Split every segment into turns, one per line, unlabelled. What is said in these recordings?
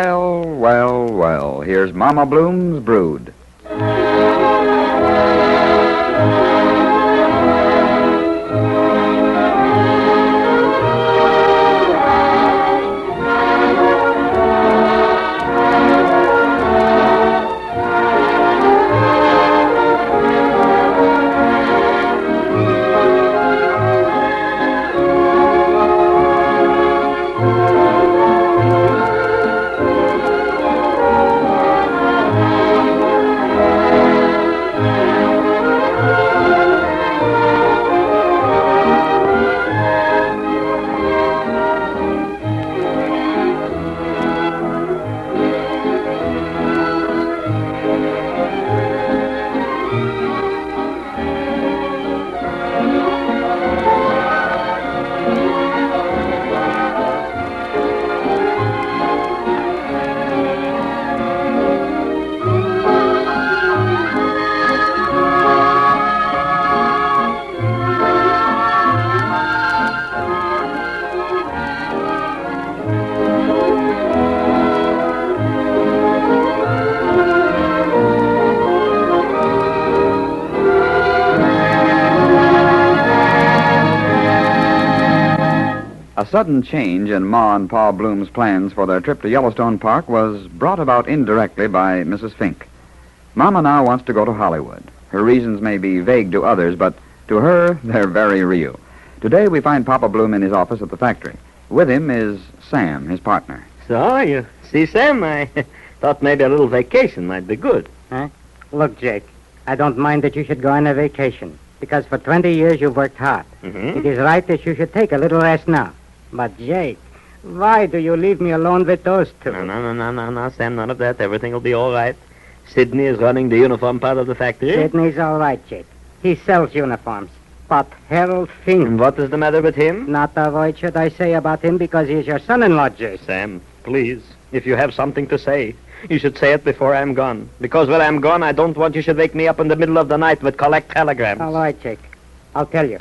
Well, well, well, here's Mama Bloom's brood. A sudden change in Ma and Pa Bloom's plans for their trip to Yellowstone Park was brought about indirectly by Mrs. Fink. Mama now wants to go to Hollywood. Her reasons may be vague to others, but to her, they're very real. Today we find Papa Bloom in his office at the factory. With him is Sam, his partner.
So, you see, Sam, I thought maybe a little vacation might be good.
Huh? Look, Jake, I don't mind that you should go on a vacation, because for 20 years you've worked hard.
Mm-hmm.
It is right that you should take a little rest now. But, Jake, why do you leave me alone with those two?
No, Sam, none of that. Everything will be all right. Sidney is running the uniform part of the factory.
Sidney's all right, Jake. He sells uniforms. But Harold Fink...
And what is the matter with him?
Not a word should I say about him because he's your son-in-law, Jake.
Sam, please, if you have something to say, you should say it before I'm gone. Because when I'm gone, I don't want you should wake me up in the middle of the night with collect telegrams.
All right, Jake. I'll tell you.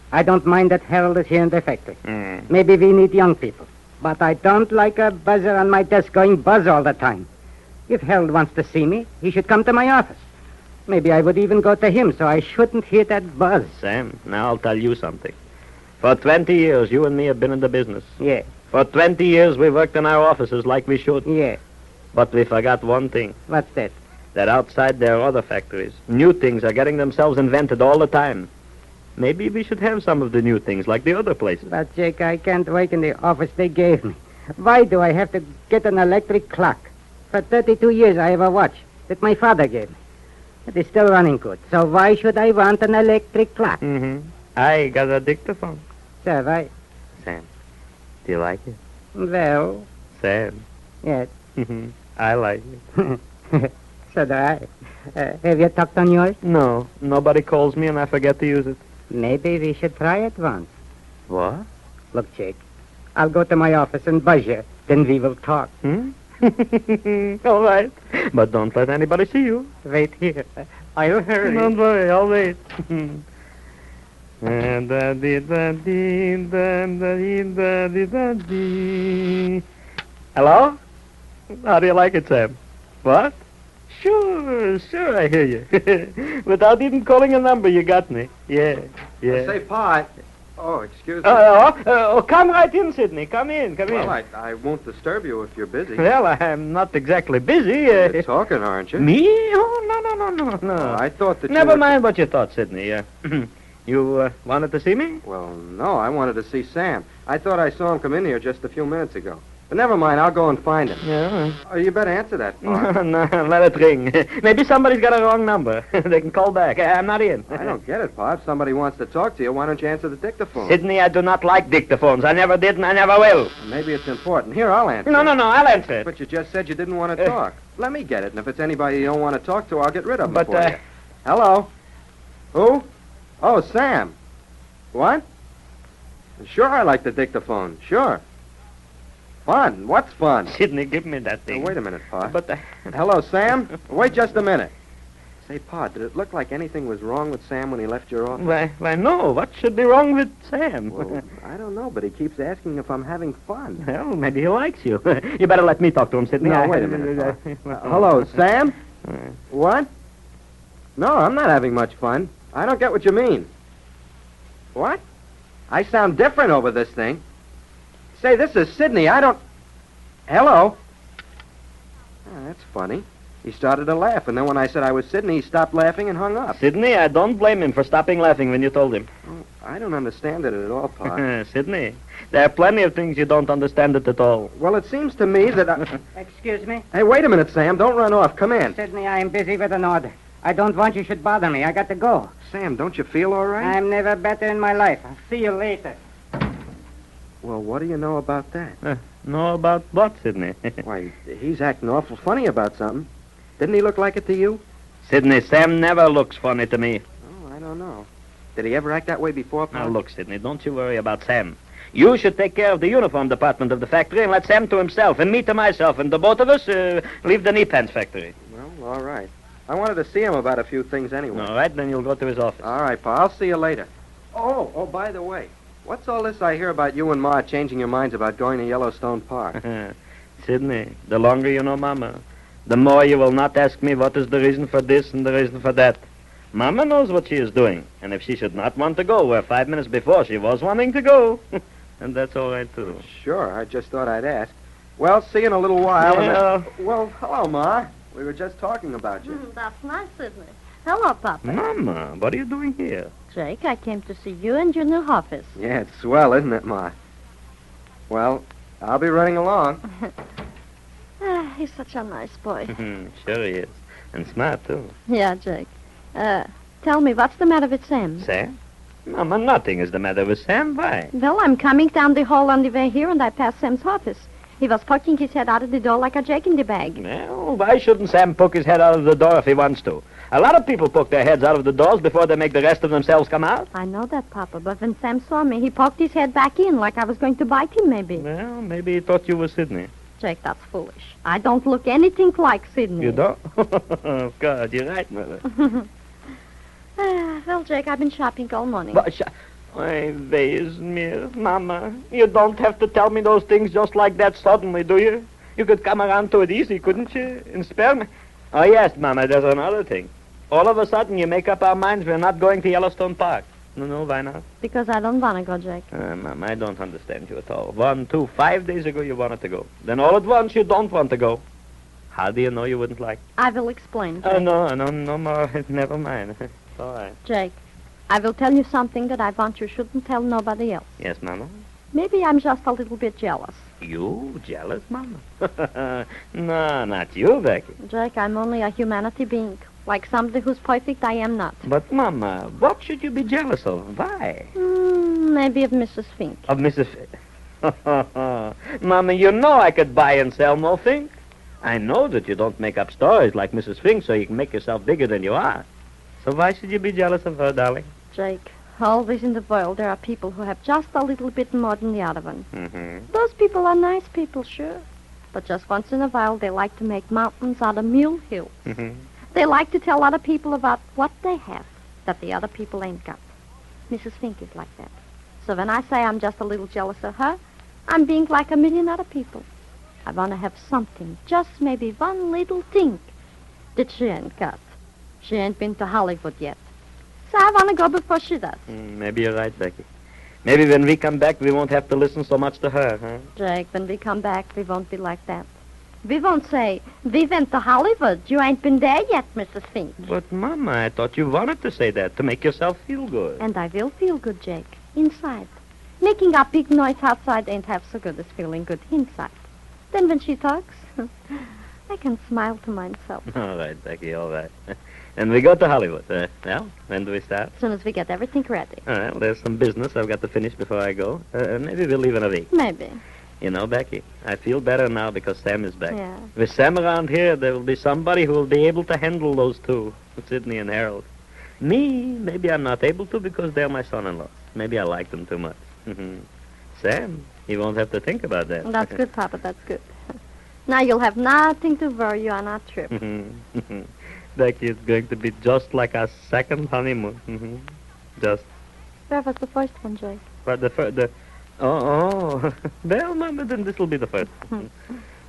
I don't mind that Harold is here in the factory.
Mm.
Maybe we need young people. But I don't like a buzzer on my desk going buzz all the time. If Harold wants to see me, he should come to my office. Maybe I would even go to him so I shouldn't hear that buzz.
Sam, now I'll tell you something. For 20 years, you and me have been in the business.
Yeah.
For 20 years, we worked in our offices like we should.
Yeah.
But we forgot one thing.
What's that?
That outside there are other factories. New things are getting themselves invented all the time. Maybe we should have some of the new things like the other places.
But, Jake, I can't work in the office they gave me. Why do I have to get an electric clock? For 32 years, I have a watch that my father gave me. It is still running good. So why should I want an electric clock?
Mm-hmm. I got a dictaphone.
So, why?
Sam, do you like it?
Well,
Sam.
yes.
I like it.
So do I. Have you talked on yours?
No, nobody calls me and I forget to use it.
Maybe we should try it once.
What?
Look, Jake, I'll go to my office and buzz you. Then we will talk.
All right. But don't let anybody see you.
Wait here. I'll hurry.
Don't worry, I'll wait. Hello? How do you like it, Sam? What? Sure, I hear you. Without even calling a number, you got me. Yeah.
Say, Pa, Oh, excuse me.
Come right in, Sidney. Come in.
Well, I won't disturb you if you're busy.
Well, I'm not exactly busy.
You're talking, aren't you?
Me? Oh, no.
Oh, I thought that
Never mind what you thought, Sidney. You wanted to see me?
Well, no, I wanted to see Sam. I thought I saw him come in here just a few minutes ago. But never mind, I'll go and find him.
Yeah.
Oh, you better answer that, Pa.
No, let it ring. Maybe somebody's got a wrong number. They can call back. I'm not in.
I don't get it, Pa. If somebody wants to talk to you, why don't you answer the dictaphone?
Sidney, I do not like dictaphones. I never did and I never will.
Maybe it's important. Here, I'll answer.
No, I'll answer it.
But you just said you didn't want to talk. Let me get it, and if it's anybody you don't want to talk to, I'll get rid of them for you. Hello? Who? Oh, Sam. What? Sure, I like the dictaphone. Sure. Fun? What's fun?
Sidney, give me that thing.
Wait a minute, Pa.
But
Hello, Sam? Wait just a minute.
Say, Pa, did it look like anything was wrong with Sam when he left your office?
Why, no. What should be wrong with Sam?
Well, I don't know, but he keeps asking if I'm having fun.
Well, maybe he likes you. You better let me talk to him, Sidney.
No, wait a minute, Pa. Hello, Sam? What? No, I'm not having much fun. I don't get what you mean. What? I sound different over this thing. Say, this is Sidney. I don't... Hello? Oh, that's funny. He started to laugh, and then when I said I was Sidney, he stopped laughing and hung up.
Sidney, I don't blame him for stopping laughing when you told him.
Oh, I don't understand it at all, Pa.
Sidney, there are plenty of things you don't understand it at all.
Well, it seems to me that
Excuse me?
Hey, wait a minute, Sam. Don't run off. Come in.
Sidney, I am busy with an order. I don't want you should bother me. I got to go.
Sam, don't you feel all right?
I'm never better in my life. I'll see you later.
Well, what do you know about that?
Know about what, Sidney?
Why, he's acting awful funny about something. Didn't he look like it to you?
Sidney, Sam never looks funny to me.
Oh, I don't know. Did he ever act that way before, Pa?
Now, look, Sidney, don't you worry about Sam. You should take care of the uniform department of the factory and let Sam to himself and me to myself, and the both of us leave the knee pants factory.
Well, all right. I wanted to see him about a few things anyway.
All right, then you'll go to his office.
All right, Pa. I'll see you later. Oh, by the way, what's all this I hear about you and Ma changing your minds about going to Yellowstone Park?
Sidney, the longer you know Mama, the more you will not ask me what is the reason for this and the reason for that. Mama knows what she is doing, and if she should not want to go where 5 minutes before she was wanting to go, and that's all right, too.
Sure, I just thought I'd ask. Well, see you in a little while.
Yeah.
Well, hello, Ma. We were just talking about you.
That's nice, Sidney. Hello, Papa.
Mama, what are you doing here?
Jake, I came to see you and your new office.
Yeah, it's swell, isn't it, Ma? Well, I'll be running along.
He's such a nice boy.
Sure he is. And smart, too.
Yeah, Jake. Tell me, what's the matter with Sam?
Sam? Mama, nothing is the matter with Sam. Why?
Well, I'm coming down the hall on the way here, and I passed Sam's office. He was poking his head out of the door like a Jake in the bag.
Well, why shouldn't Sam poke his head out of the door if he wants to? A lot of people poke their heads out of the doors before they make the rest of themselves come out.
I know that, Papa, but when Sam saw me, he poked his head back in like I was going to bite him, maybe.
Well, maybe he thought you were Sidney.
Jake, that's foolish. I don't look anything like Sidney.
You don't? Of course, you're right, Mother.
Well, Jake, I've been shopping all morning.
Why, there's me, Mama. You don't have to tell me those things just like that suddenly, do you? You could come around to it easy, couldn't you? And spare me. Oh, yes, Mama, there's another thing. All of a sudden, you make up our minds we're not going to Yellowstone Park. No, why not?
Because I don't want to go, Jake.
Mama, I don't understand you at all. 1, 2, 5 days ago you wanted to go. Then all at once you don't want to go. How do you know you wouldn't like?
I will explain, Jake.
Oh, no more. Never mind. All right.
Jake, I will tell you something that I want you shouldn't tell nobody else.
Yes, Mama?
Maybe I'm just a little bit jealous.
You jealous, Mama? No, not you, Becky.
Jake, I'm only a humanity being. Like somebody who's perfect, I am not.
But, Mama, what should you be jealous of? Why?
Maybe of Mrs. Fink.
Of Mrs. Mama, you know I could buy and sell more Fink. I know that you don't make up stories like Mrs. Fink so you can make yourself bigger than you are. So why should you be jealous of her, darling?
Jake, always in the world there are people who have just a little bit more than the other one.
Mm-hmm.
Those people are nice people, sure. But just once in a while they like to make mountains out of molehills.
Mm-hmm.
They like to tell other people about what they have that the other people ain't got. Mrs. Fink is like that. So when I say I'm just a little jealous of her, I'm being like a million other people. I want to have something, just maybe one little thing that she ain't got. She ain't been to Hollywood yet. So I want to go before she does.
Maybe you're right, Becky. Maybe when we come back, we won't have to listen so much to her, huh?
Jake, when we come back, we won't be like that. We won't say, we went to Hollywood. You ain't been there yet, Mrs. Fink.
But, Mama, I thought you wanted to say that to make yourself feel good.
And I will feel good, Jake, inside. Making a big noise outside ain't half so good as feeling good inside. Then when she talks, I can smile to myself.
All right, Becky, all right. And we go to Hollywood. Well, when do we start?
As soon as we get everything ready.
All right, well, there's some business I've got to finish before I go. Maybe we'll leave in a week.
Maybe.
You know, Becky, I feel better now because Sam is back.
Yeah.
With Sam around here, there will be somebody who will be able to handle those two, Sidney and Harold. Me, maybe I'm not able to because they're my son-in-law. Maybe I like them too much. Sam, he won't have to think about that.
That's good, Papa, that's good. Now you'll have nothing to worry you on our trip.
Becky, it's going to be just like our second honeymoon. Just.
Where was the first one, Jake?
But Oh. Well, Mama, then this will be the first.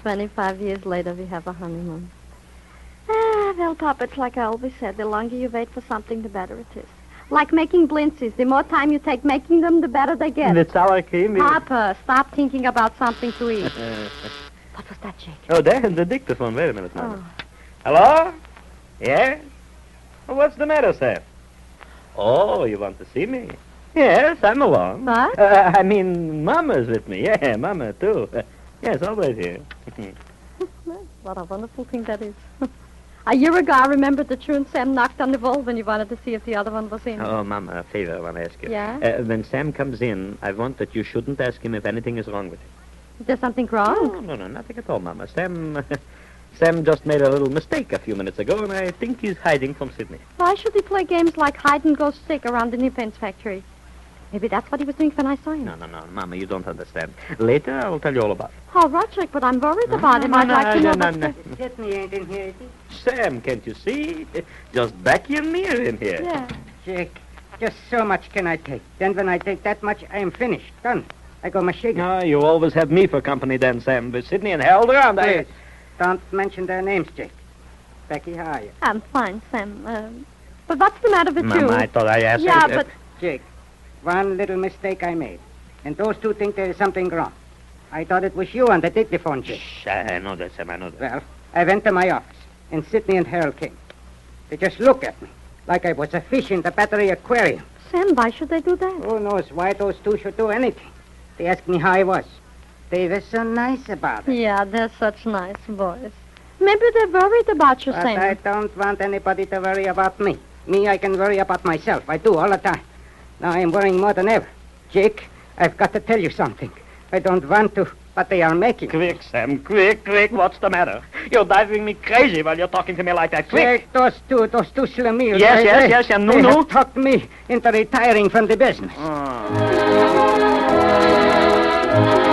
25 years later, we have a honeymoon. Well, Papa, it's like I always said, the longer you wait for something, the better it is. Like making blintzes. The more time you take making them, the better they get.
The sour cream.
Papa, stop thinking about something to eat. What was that, Jake?
Oh, there's the dictaphone. Wait a minute, Mama. Hello? Yes? What's the matter, Sam? Oh, you want to see me? Yes, I'm along.
What?
I mean, Mama's with me. Yeah, Mama, too. Yes, always here.
What a wonderful thing that is. A year ago, I remember that you and Sam knocked on the wall when you wanted to see if the other one was in.
Oh, Mama, a favor I want to ask you.
Yeah?
When Sam comes in, I want that you shouldn't ask him if anything is wrong with him.
Is there something wrong?
No, nothing at all, Mama. Sam just made a little mistake a few minutes ago, and I think he's hiding from Sidney.
Why should he play games like hide and go stick around the Nipens factory? Maybe that's what he was doing when I saw him.
No, Mama, you don't understand. Later, I will tell you all about it.
Oh, Roger, but I'm worried about him. I'd like to know
no.
Sidney ain't in here, is he?
Sam, can't you see? Just Becky and me are in here.
Yeah.
Jake, just so much can I take. Then when I take that much, I am finished. Done. I go machine.
No, you always have me for company then, Sam. With Sidney and Harold around,
Please, don't mention their names, Jake. Becky, how are you?
I'm fine, Sam. But what's the matter with you?
Mama, I thought I asked
Yeah,
you.
but...
Jake, one little mistake I made. And those two think there is something wrong. I thought it was you on the dictaphone, Jake.
Shh, I know that, Sam, I know that.
Well, I went to my office, and Sidney and Harold came. They just looked at me, like I was a fish in the battery aquarium.
Sam, why should they do that?
Who knows why those two should do anything? They asked me how I was. They were so nice about it.
Yeah, they're such nice boys. Maybe they're worried about you,
But
Sam.
I don't want anybody to worry about me. Me, I can worry about myself. I do all the time. Now I am worrying more than ever. Jake, I've got to tell you something. I don't want to, but they are making.
Quick, Sam, quick. What's the matter? You're driving me crazy while you're talking to me like that. Quick.
Jake, those two Schlemiels.
Yes, and
They
no.
have talked me into retiring from the business.
Oh.